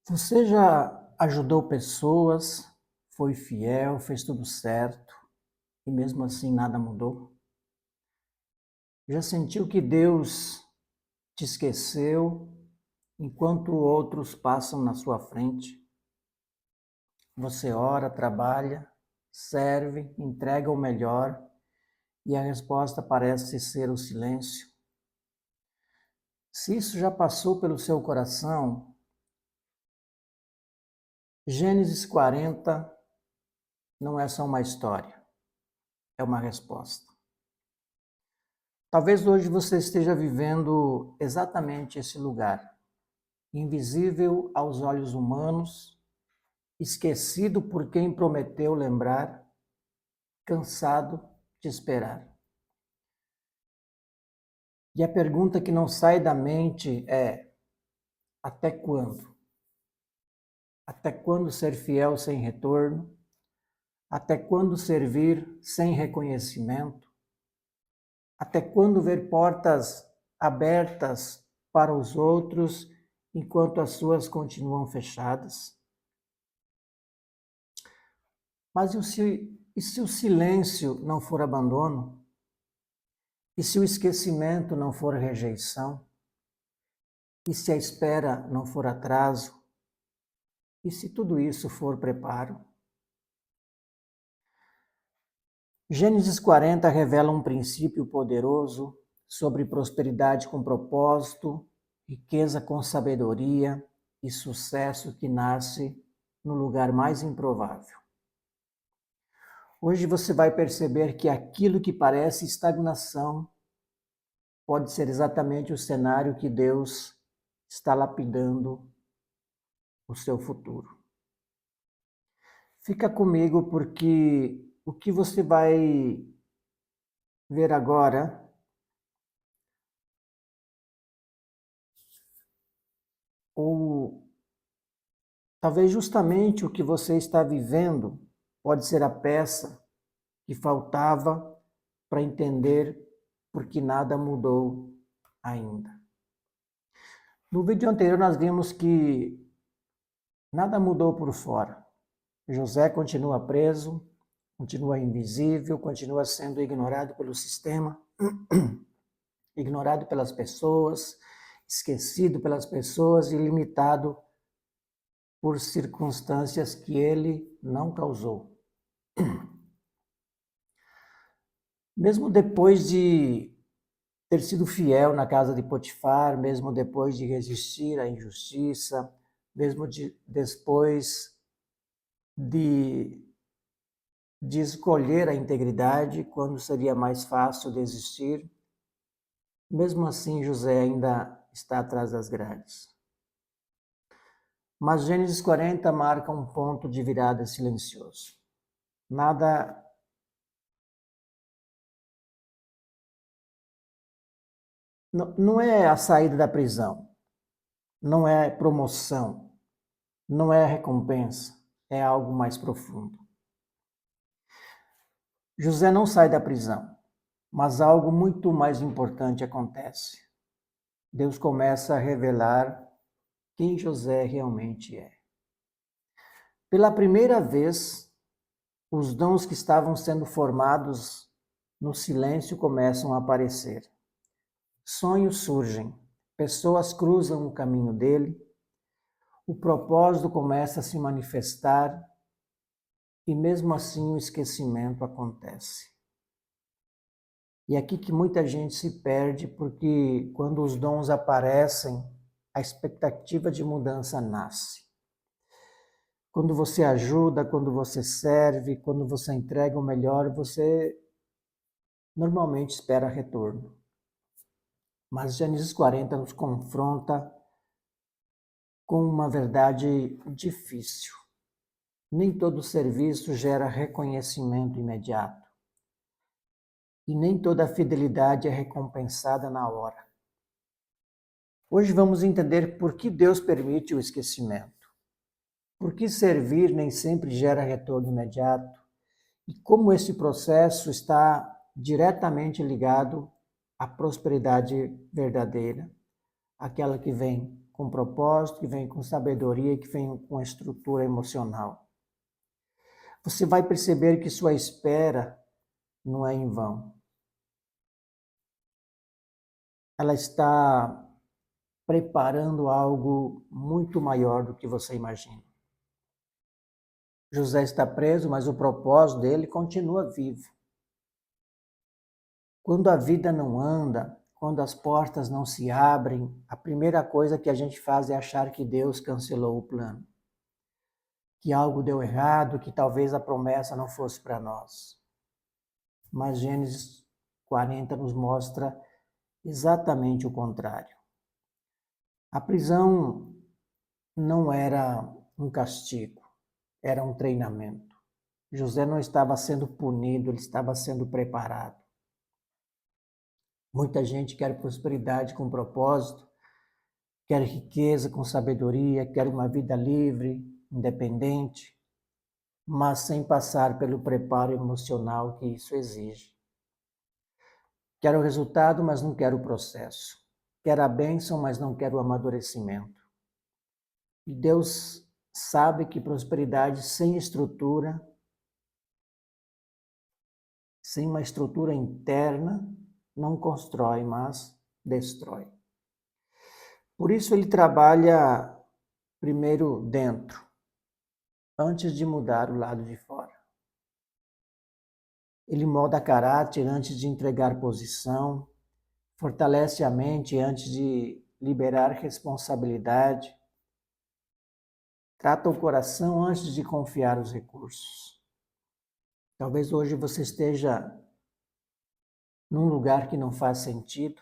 Você já ajudou pessoas, foi fiel, fez tudo certo e mesmo assim nada mudou? Já sentiu que Deus te esqueceu enquanto outros passam na sua frente? Você ora, trabalha, serve, entrega o melhor e a resposta parece ser o silêncio? Se isso já passou pelo seu coração, Gênesis 40 não é só uma história, é uma resposta. Talvez hoje você esteja vivendo exatamente esse lugar, invisível aos olhos humanos, esquecido por quem prometeu lembrar, cansado de esperar. E a pergunta que não sai da mente é: até quando? Até quando ser fiel sem retorno? Até quando servir sem reconhecimento? Até quando ver portas abertas para os outros enquanto as suas continuam fechadas? Mas e se o silêncio não for abandono? E se o esquecimento não for rejeição? E se a espera não for atraso? E se tudo isso for preparo? Gênesis 40 revela um princípio poderoso sobre prosperidade com propósito, riqueza com sabedoria e sucesso que nasce no lugar mais improvável. Hoje você vai perceber que aquilo que parece estagnação pode ser exatamente o cenário que Deus está lapidando o seu futuro. Fica comigo porque o que você vai ver agora ou talvez justamente o que você está vivendo pode ser a peça que faltava para entender por que nada mudou ainda. No vídeo anterior nós vimos que nada mudou por fora. José continua preso, continua invisível, continua sendo ignorado pelo sistema, ignorado pelas pessoas, esquecido pelas pessoas e limitado por circunstâncias que ele não causou. Mesmo depois de ter sido fiel na casa de Potifar, mesmo depois de resistir à injustiça, mesmo depois de escolher a integridade quando seria mais fácil desistir, mesmo assim José ainda está atrás das grades. Mas Gênesis 40 marca um ponto de virada silencioso. Nada não é a saída da prisão, não é promoção, não é recompensa, é algo mais profundo. José não sai da prisão, mas algo muito mais importante acontece. Deus começa a revelar quem José realmente é. Pela primeira vez, os dons que estavam sendo formados no silêncio começam a aparecer. Sonhos surgem, pessoas cruzam o caminho dele, o propósito começa a se manifestar e mesmo assim o esquecimento acontece. E é aqui que muita gente se perde, porque quando os dons aparecem, a expectativa de mudança nasce. Quando você ajuda, quando você serve, quando você entrega o melhor, você normalmente espera retorno. Mas Gênesis 40 nos confronta com uma verdade difícil. Nem todo serviço gera reconhecimento imediato. E nem toda fidelidade é recompensada na hora. Hoje vamos entender por que Deus permite o esquecimento. Por que servir nem sempre gera retorno imediato? E como esse processo está diretamente ligado à prosperidade verdadeira, aquela que vem com propósito, que vem com sabedoria, que vem com estrutura emocional. Você vai perceber que sua espera não é em vão. Ela está preparando algo muito maior do que você imagina. José está preso, mas o propósito dele continua vivo. Quando a vida não anda, quando as portas não se abrem, a primeira coisa que a gente faz é achar que Deus cancelou o plano, que algo deu errado, que talvez a promessa não fosse para nós. Mas Gênesis 40 nos mostra exatamente o contrário. A prisão não era um castigo, era um treinamento. José não estava sendo punido, ele estava sendo preparado. Muita gente quer prosperidade com propósito, quer riqueza com sabedoria, quer uma vida livre, independente, mas sem passar pelo preparo emocional que isso exige. Quero o resultado, mas não quero o processo. Quero a bênção, mas não quero o amadurecimento. E Deus sabe que prosperidade sem estrutura, sem uma estrutura interna, não constrói, mas destrói. Por isso ele trabalha primeiro dentro, antes de mudar o lado de fora. Ele molda caráter antes de entregar posição, fortalece a mente antes de liberar responsabilidade, trata o coração antes de confiar os recursos. Talvez hoje você esteja num lugar que não faz sentido,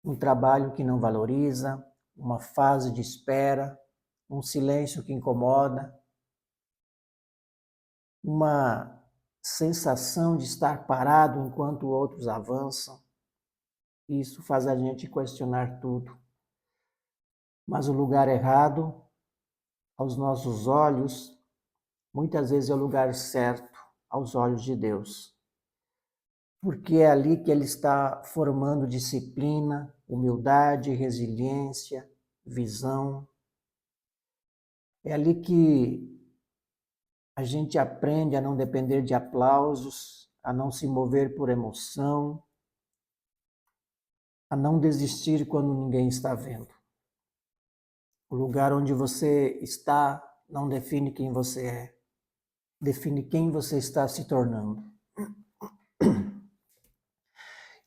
um trabalho que não valoriza, uma fase de espera, um silêncio que incomoda, uma sensação de estar parado enquanto outros avançam. Isso faz a gente questionar tudo. Mas o lugar errado, aos nossos olhos, muitas vezes é o lugar certo aos olhos de Deus. Porque é ali que Ele está formando disciplina, humildade, resiliência, visão. É ali que a gente aprende a não depender de aplausos, a não se mover por emoção, a não desistir quando ninguém está vendo. O lugar onde você está não define quem você é, define quem você está se tornando.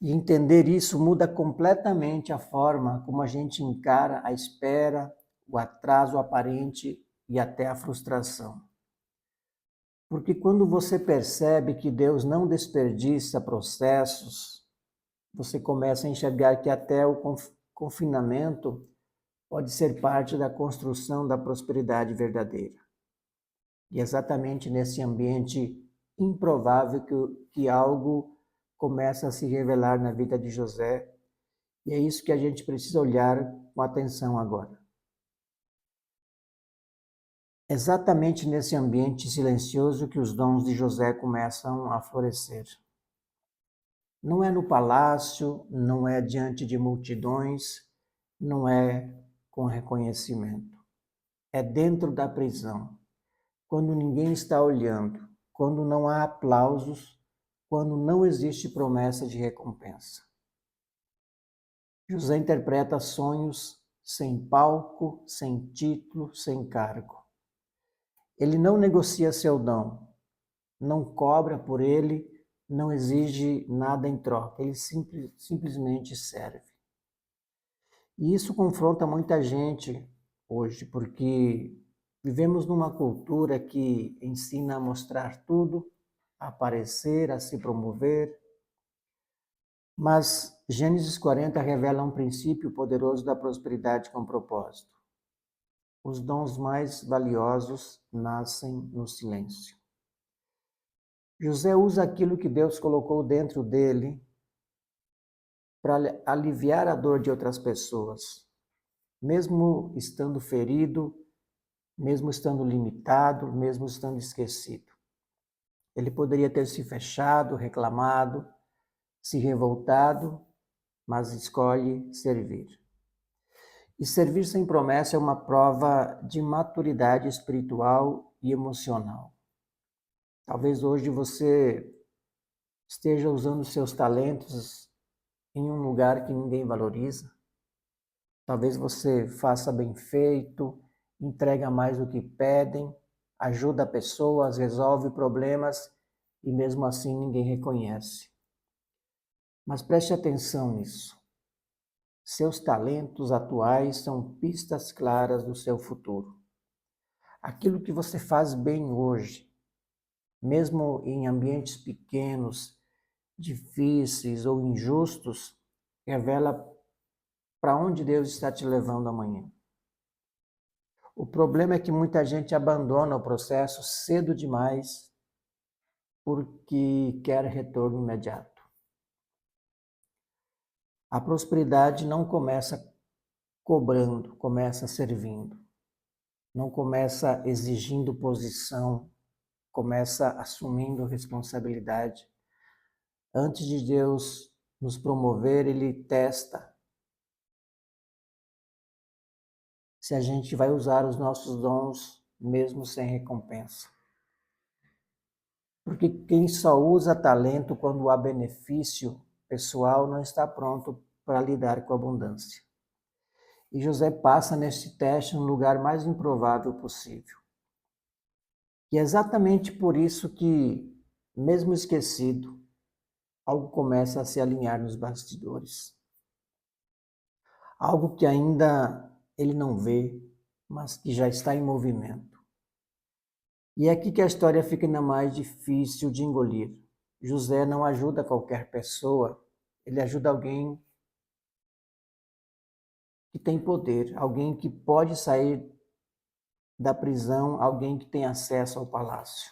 E entender isso muda completamente a forma como a gente encara a espera, o atraso aparente e até a frustração. Porque quando você percebe que Deus não desperdiça processos, você começa a enxergar que até o confinamento pode ser parte da construção da prosperidade verdadeira. E é exatamente nesse ambiente improvável que algo começa a se revelar na vida de José. E é isso que a gente precisa olhar com atenção agora. Exatamente nesse ambiente silencioso que os dons de José começam a florescer. Não é no palácio, não é diante de multidões, não é com reconhecimento. É dentro da prisão, quando ninguém está olhando, quando não há aplausos, quando não existe promessa de recompensa. José interpreta sonhos sem palco, sem título, sem cargo. Ele não negocia seu dom, não cobra por ele, não exige nada em troca, ele simplesmente serve. E isso confronta muita gente hoje, porque vivemos numa cultura que ensina a mostrar tudo, a aparecer, a se promover. Mas Gênesis 40 revela um princípio poderoso da prosperidade com propósito. Os dons mais valiosos nascem no silêncio. José usa aquilo que Deus colocou dentro dele para aliviar a dor de outras pessoas, mesmo estando ferido, mesmo estando limitado, mesmo estando esquecido. Ele poderia ter se fechado, reclamado, se revoltado, mas escolhe servir. E servir sem promessa é uma prova de maturidade espiritual e emocional. Talvez hoje você esteja usando seus talentos em um lugar que ninguém valoriza. Talvez você faça bem feito, entrega mais do que pedem, ajuda pessoas, resolve problemas e mesmo assim ninguém reconhece. Mas preste atenção nisso. Seus talentos atuais são pistas claras do seu futuro. Aquilo que você faz bem hoje, mesmo em ambientes pequenos, difíceis ou injustos, revela para onde Deus está te levando amanhã. O problema é que muita gente abandona o processo cedo demais porque quer retorno imediato. A prosperidade não começa cobrando, começa servindo. Não começa exigindo posição, começa assumindo responsabilidade. Antes de Deus nos promover, Ele testa se a gente vai usar os nossos dons mesmo sem recompensa. Porque quem só usa talento quando há benefício pessoal não está pronto para lidar com a abundância. E José passa neste teste no lugar mais improvável possível. E é exatamente por isso que, mesmo esquecido, algo começa a se alinhar nos bastidores. Algo que ainda ele não vê, mas que já está em movimento. E é aqui que a história fica ainda mais difícil de engolir. José não ajuda qualquer pessoa, ele ajuda alguém que tem poder, alguém que pode sair da prisão, alguém que tem acesso ao palácio.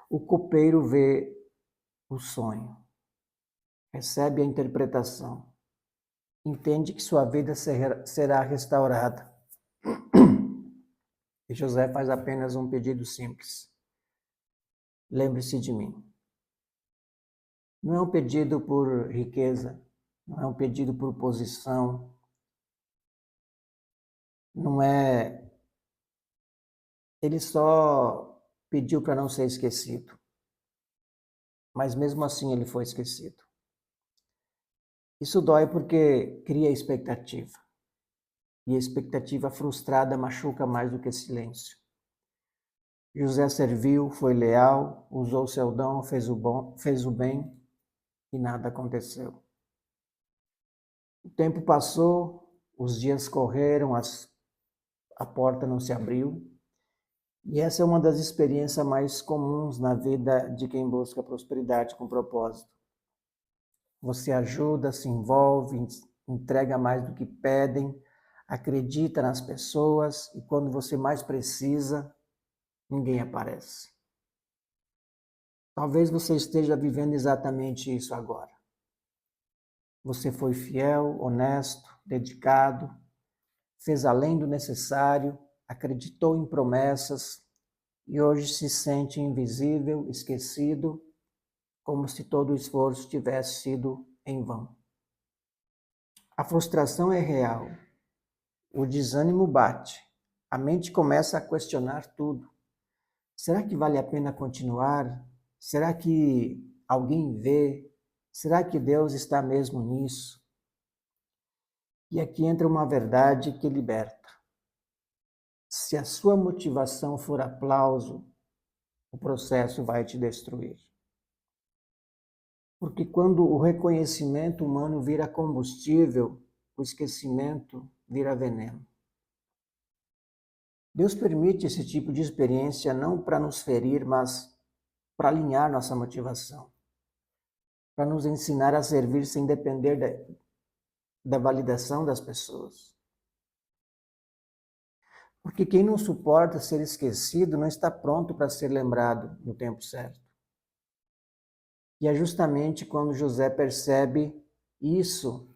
O copeiro vê o sonho, recebe a interpretação, entende que sua vida será restaurada. E José faz apenas um pedido simples: lembre-se de mim. Não é um pedido por riqueza, não é um pedido por posição, não é. Ele só pediu para não ser esquecido, mas mesmo assim ele foi esquecido. Isso dói porque cria expectativa. E a expectativa frustrada machuca mais do que silêncio. José serviu, foi leal, usou seu dom, fez o bem e nada aconteceu. O tempo passou, os dias correram, a porta não se abriu. E essa é uma das experiências mais comuns na vida de quem busca prosperidade com propósito. Você ajuda, se envolve, entrega mais do que pedem, acredita nas pessoas e quando você mais precisa, ninguém aparece. Talvez você esteja vivendo exatamente isso agora. Você foi fiel, honesto, dedicado, fez além do necessário, acreditou em promessas e hoje se sente invisível, esquecido, como se todo o esforço tivesse sido em vão. A frustração é real, o desânimo bate, a mente começa a questionar tudo. Será que vale a pena continuar? Será que alguém vê? Será que Deus está mesmo nisso? E aqui entra uma verdade que liberta. Se a sua motivação for aplauso, o processo vai te destruir. Porque quando o reconhecimento humano vira combustível, o esquecimento vira veneno. Deus permite esse tipo de experiência não para nos ferir, mas para alinhar nossa motivação, para nos ensinar a servir sem depender da validação das pessoas. Porque quem não suporta ser esquecido não está pronto para ser lembrado no tempo certo. E é justamente quando José percebe isso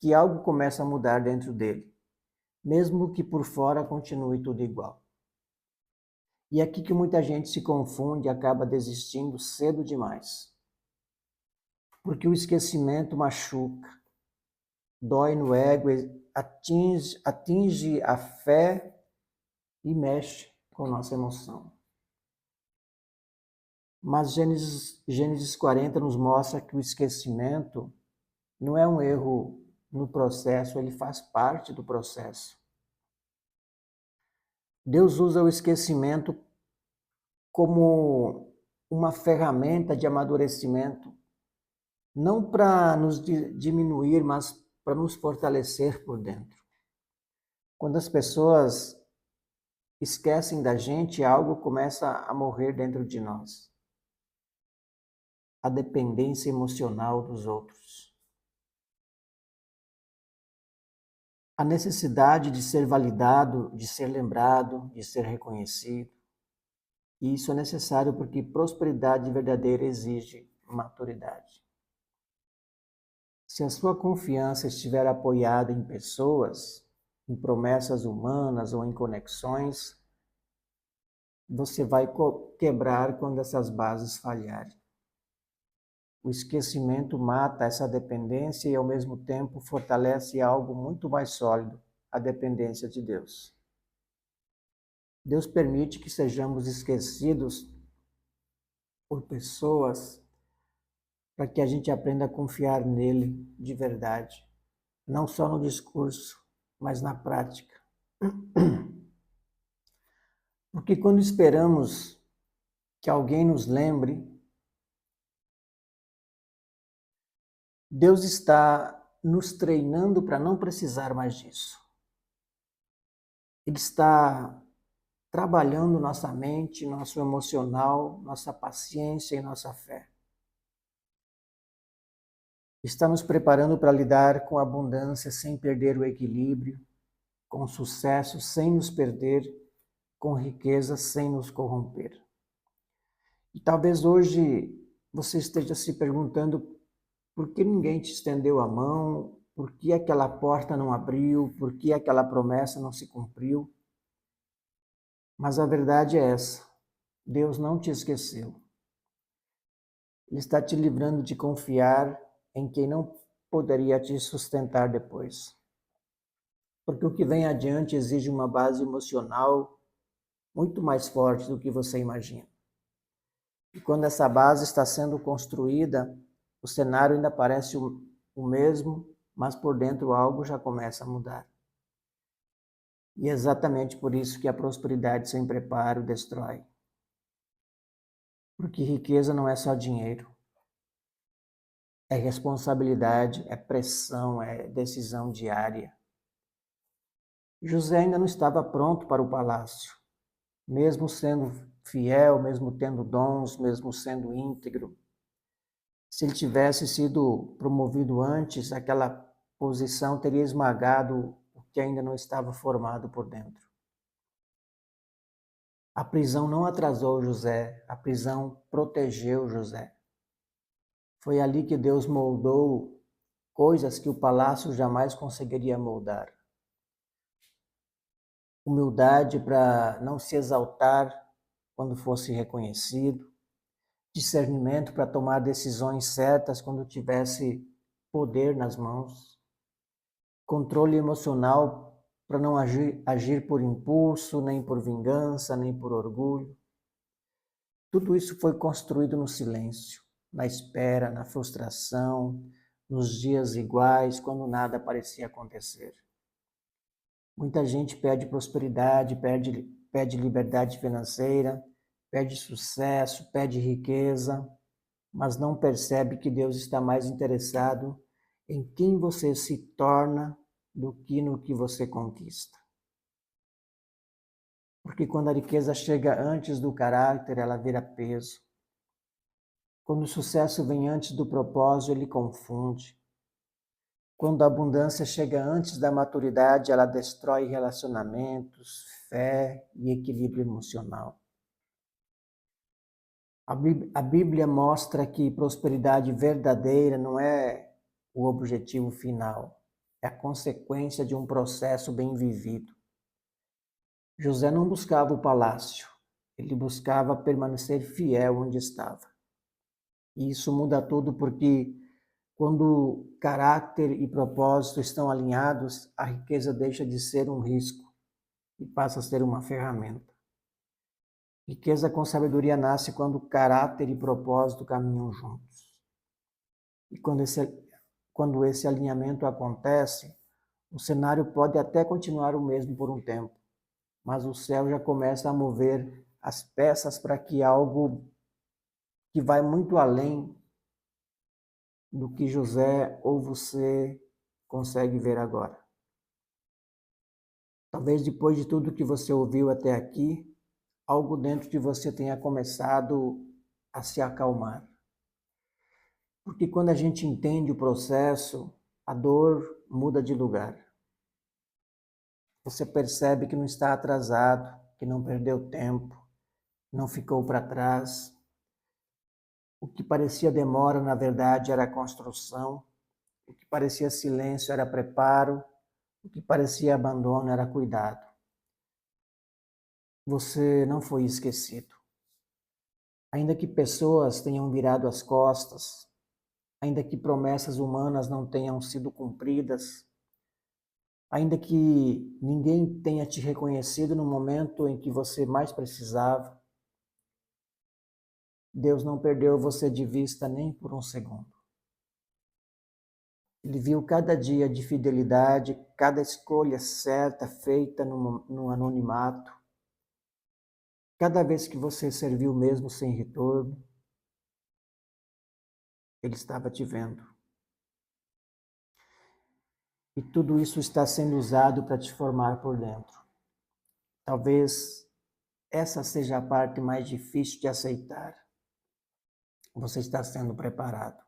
que algo começa a mudar dentro dele, mesmo que por fora continue tudo igual. E é aqui que muita gente se confunde e acaba desistindo cedo demais. Porque o esquecimento machuca, dói no ego atinge a fé e mexe com nossa emoção. Mas Gênesis 40 nos mostra que o esquecimento não é um erro no processo, ele faz parte do processo. Deus usa o esquecimento como uma ferramenta de amadurecimento, não para nos diminuir, mas para nos fortalecer por dentro. Quando as pessoas esquecem da gente, algo começa a morrer dentro de nós. A dependência emocional dos outros. A necessidade de ser validado, de ser lembrado, de ser reconhecido. E isso é necessário porque prosperidade verdadeira exige maturidade. Se a sua confiança estiver apoiada em pessoas, em promessas humanas ou em conexões, você vai quebrar quando essas bases falharem. O esquecimento mata essa dependência e, ao mesmo tempo, fortalece algo muito mais sólido, a dependência de Deus. Deus permite que sejamos esquecidos por pessoas para que a gente aprenda a confiar nele de verdade, não só no discurso, mas na prática. Porque quando esperamos que alguém nos lembre, Deus está nos treinando para não precisar mais disso. Ele está trabalhando nossa mente, nosso emocional, nossa paciência e nossa fé. Está nos preparando para lidar com abundância sem perder o equilíbrio, com sucesso sem nos perder, com riqueza sem nos corromper. E talvez hoje você esteja se perguntando por que ninguém te estendeu a mão, por que aquela porta não abriu, por que aquela promessa não se cumpriu. Mas a verdade é essa: Deus não te esqueceu. Ele está te livrando de confiar em quem não poderia te sustentar depois. Porque o que vem adiante exige uma base emocional muito mais forte do que você imagina. E quando essa base está sendo construída, o cenário ainda parece o mesmo, mas por dentro algo já começa a mudar. E é exatamente por isso que a prosperidade sem preparo destrói. Porque riqueza não é só dinheiro. É responsabilidade, é pressão, é decisão diária. José ainda não estava pronto para o palácio, mesmo sendo fiel, mesmo tendo dons, mesmo sendo íntegro. Se ele tivesse sido promovido antes, aquela posição teria esmagado o que ainda não estava formado por dentro. A prisão não atrasou José, a prisão protegeu José. Foi ali que Deus moldou coisas que o palácio jamais conseguiria moldar. Humildade para não se exaltar quando fosse reconhecido, discernimento para tomar decisões certas quando tivesse poder nas mãos, controle emocional para não agir por impulso, nem por vingança, nem por orgulho. Tudo isso foi construído no silêncio, na espera, na frustração, nos dias iguais, quando nada parecia acontecer. Muita gente pede prosperidade, pede liberdade financeira, pede sucesso, pede riqueza, mas não percebe que Deus está mais interessado em quem você se torna do que no que você conquista. Porque quando a riqueza chega antes do caráter, ela vira peso. Quando o sucesso vem antes do propósito, ele confunde. Quando a abundância chega antes da maturidade, ela destrói relacionamentos, fé e equilíbrio emocional. A Bíblia mostra que prosperidade verdadeira não é o objetivo final, é a consequência de um processo bem vivido. José não buscava o palácio, ele buscava permanecer fiel onde estava. E isso muda tudo porque Quando caráter e propósito estão alinhados, a riqueza deixa de ser um risco e passa a ser uma ferramenta. Riqueza com sabedoria nasce quando caráter e propósito caminham juntos. E quando esse alinhamento acontece, o cenário pode até continuar o mesmo por um tempo, mas o céu já começa a mover as peças para que algo que vai muito além do que José ou você consegue ver agora. Talvez depois de tudo que você ouviu até aqui, algo dentro de você tenha começado a se acalmar. Porque quando a gente entende o processo, a dor muda de lugar. Você percebe que não está atrasado, que não perdeu tempo, não ficou para trás. O que parecia demora, na verdade, era construção. O que parecia silêncio era preparo. O que parecia abandono era cuidado. Você não foi esquecido. Ainda que pessoas tenham virado as costas, ainda que promessas humanas não tenham sido cumpridas, ainda que ninguém tenha te reconhecido no momento em que você mais precisava, Deus não perdeu você de vista nem por um segundo. Ele viu cada dia de fidelidade, cada escolha certa feita no anonimato, cada vez que você serviu mesmo sem retorno, Ele estava te vendo. E tudo isso está sendo usado para te formar por dentro. Talvez essa seja a parte mais difícil de aceitar. Você está sendo preparado.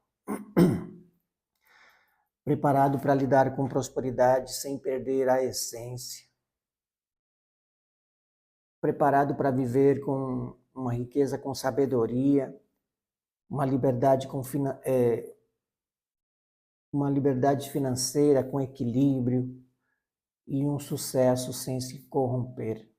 Preparado para lidar com prosperidade sem perder a essência. Preparado para viver com uma riqueza com sabedoria, uma liberdade uma liberdade financeira com equilíbrio e um sucesso sem se corromper.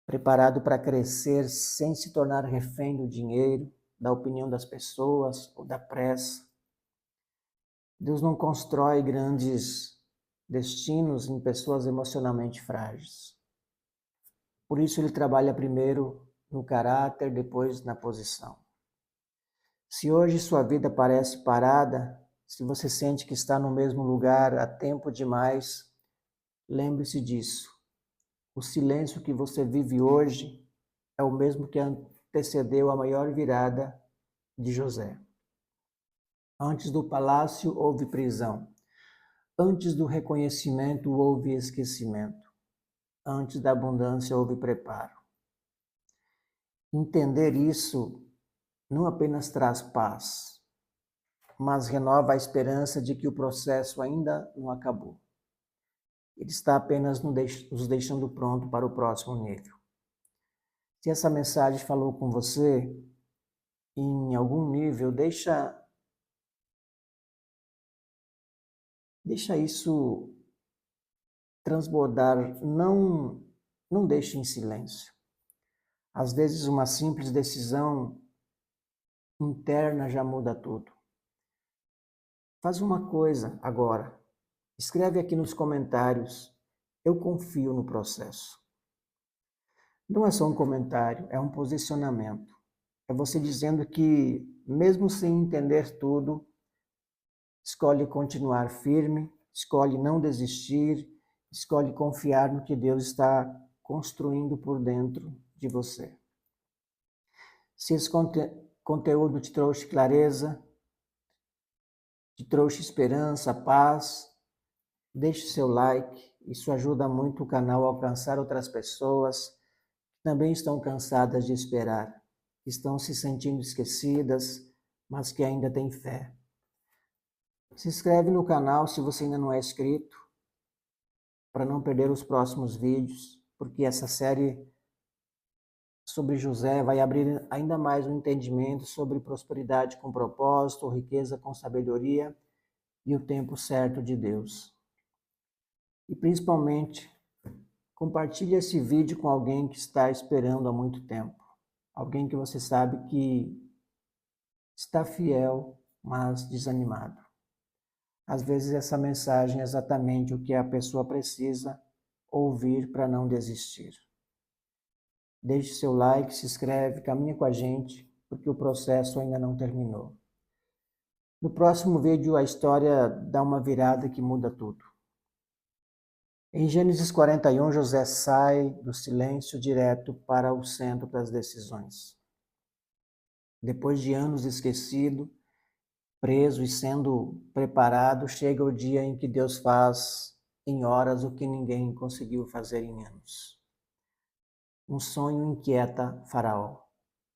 Preparado para crescer sem se tornar refém do dinheiro, da opinião das pessoas ou da pressa. Deus não constrói grandes destinos em pessoas emocionalmente frágeis. Por isso ele trabalha primeiro no caráter, depois na posição. Se hoje sua vida parece parada, se você sente que está no mesmo lugar há tempo demais, lembre-se disso. O silêncio que você vive hoje é o mesmo que antecedeu a maior virada de José. Antes do palácio houve prisão. Antes do reconhecimento houve esquecimento. Antes da abundância houve preparo. Entender isso não apenas traz paz, mas renova a esperança de que o processo ainda não acabou. Ele está apenas nos deixando pronto para o próximo nível. Se essa mensagem falou com você, em algum nível, deixa isso transbordar, não deixe em silêncio. Às vezes uma simples decisão interna já muda tudo. Faz uma coisa agora, escreve aqui nos comentários, eu confio no processo. Não é só um comentário, é um posicionamento. É você dizendo que, mesmo sem entender tudo, escolhe continuar firme, escolhe não desistir, escolhe confiar no que Deus está construindo por dentro de você. Se esse conteúdo te trouxe clareza, te trouxe esperança, paz, deixe seu like, isso ajuda muito o canal a alcançar outras pessoas que também estão cansadas de esperar, que estão se sentindo esquecidas, mas que ainda têm fé. Se inscreve no canal se você ainda não é inscrito, para não perder os próximos vídeos, porque essa série sobre José vai abrir ainda mais um entendimento sobre prosperidade com propósito, riqueza com sabedoria e o tempo certo de Deus. E principalmente, compartilhe esse vídeo com alguém que está esperando há muito tempo. Alguém que você sabe que está fiel mas desanimado. Às vezes essa mensagem é exatamente o que a pessoa precisa ouvir para não desistir. Deixe seu like, se inscreve, caminha com a gente, porque o processo ainda não terminou. No próximo vídeo, a história dá uma virada que muda tudo. Em Gênesis 41, José sai do silêncio direto para o centro das decisões. Depois de anos esquecido, preso e sendo preparado, chega o dia em que Deus faz em horas o que ninguém conseguiu fazer em anos. Um sonho inquieta Faraó.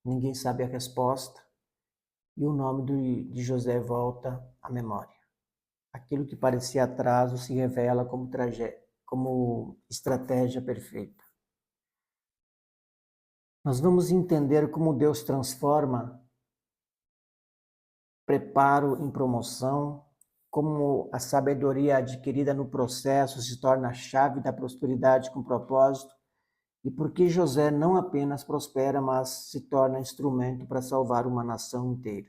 Ninguém sabe a resposta e o nome de José volta à memória. Aquilo que parecia atraso se revela como estratégia perfeita. Nós vamos entender como Deus transforma preparo em promoção, como a sabedoria adquirida no processo se torna a chave da prosperidade com propósito, e por que José não apenas prospera, mas se torna instrumento para salvar uma nação inteira.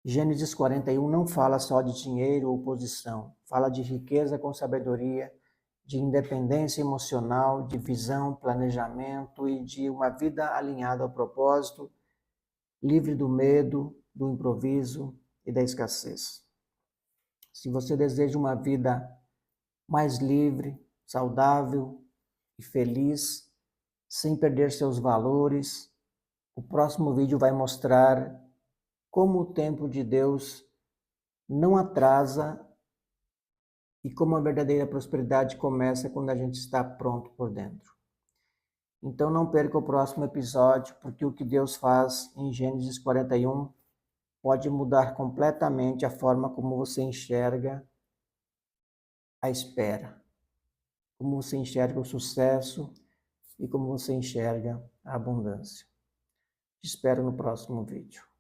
Gênesis 41 não fala só de dinheiro ou posição, fala de riqueza com sabedoria, de independência emocional, de visão, planejamento e de uma vida alinhada ao propósito, livre do medo, do improviso e da escassez. Se você deseja uma vida mais livre, saudável e feliz, sem perder seus valores, o próximo vídeo vai mostrar como o tempo de Deus não atrasa e como a verdadeira prosperidade começa quando a gente está pronto por dentro. Então não perca o próximo episódio, porque o que Deus faz em Gênesis 41 pode mudar completamente a forma como você enxerga a espera, como você enxerga o sucesso e como você enxerga a abundância. Te espero no próximo vídeo.